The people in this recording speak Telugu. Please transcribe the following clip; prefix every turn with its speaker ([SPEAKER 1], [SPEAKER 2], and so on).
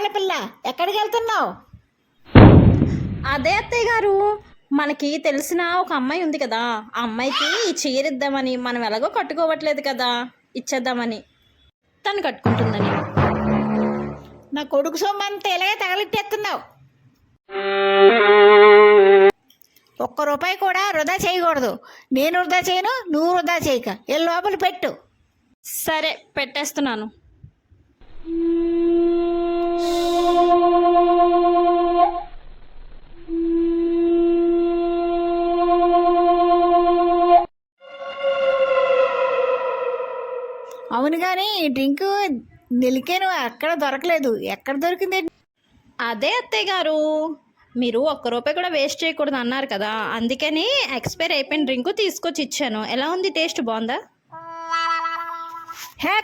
[SPEAKER 1] కోళ్ళ పిల్ల, ఎక్కడికి వెళ్తున్నావు?
[SPEAKER 2] అదే అత్తయ్య గారు, మనకి తెలిసిన ఒక అమ్మాయి ఉంది కదా, ఆ అమ్మాయికి ఈ చీర ఇద్దామని. మనం ఎలాగో కట్టుకోవట్లేదు కదా, ఇచ్చేద్దామని. తను కట్టుకుంటుందని.
[SPEAKER 1] నా కొడుకు సొమ్మంతా ఇలాగే తగలెట్టేస్తున్నావు. ఒక్క రూపాయి కూడా వృధా చేయకూడదు. నేను వృధా చేయను, నువ్వు వృధా చేయక. వెళ్ళి లోపల పెట్టు.
[SPEAKER 2] సరే, పెట్టేస్తున్నాను.
[SPEAKER 1] అవును కానీ ఈ డ్రింక్ నిలికేను ఎక్కడ దొరకలేదు. ఎక్కడ దొరికింది?
[SPEAKER 2] అదే అత్తయ్య గారు, మీరు ఒక్క రూపాయి కూడా వేస్ట్ చేయకూడదు అన్నారు కదా, అందుకని ఎక్స్పైర్ అయిపోయిన డ్రింక్ తీసుకొచ్చి ఇచ్చాను. ఎలా ఉంది? టేస్ట్ బాగుందా?
[SPEAKER 1] హే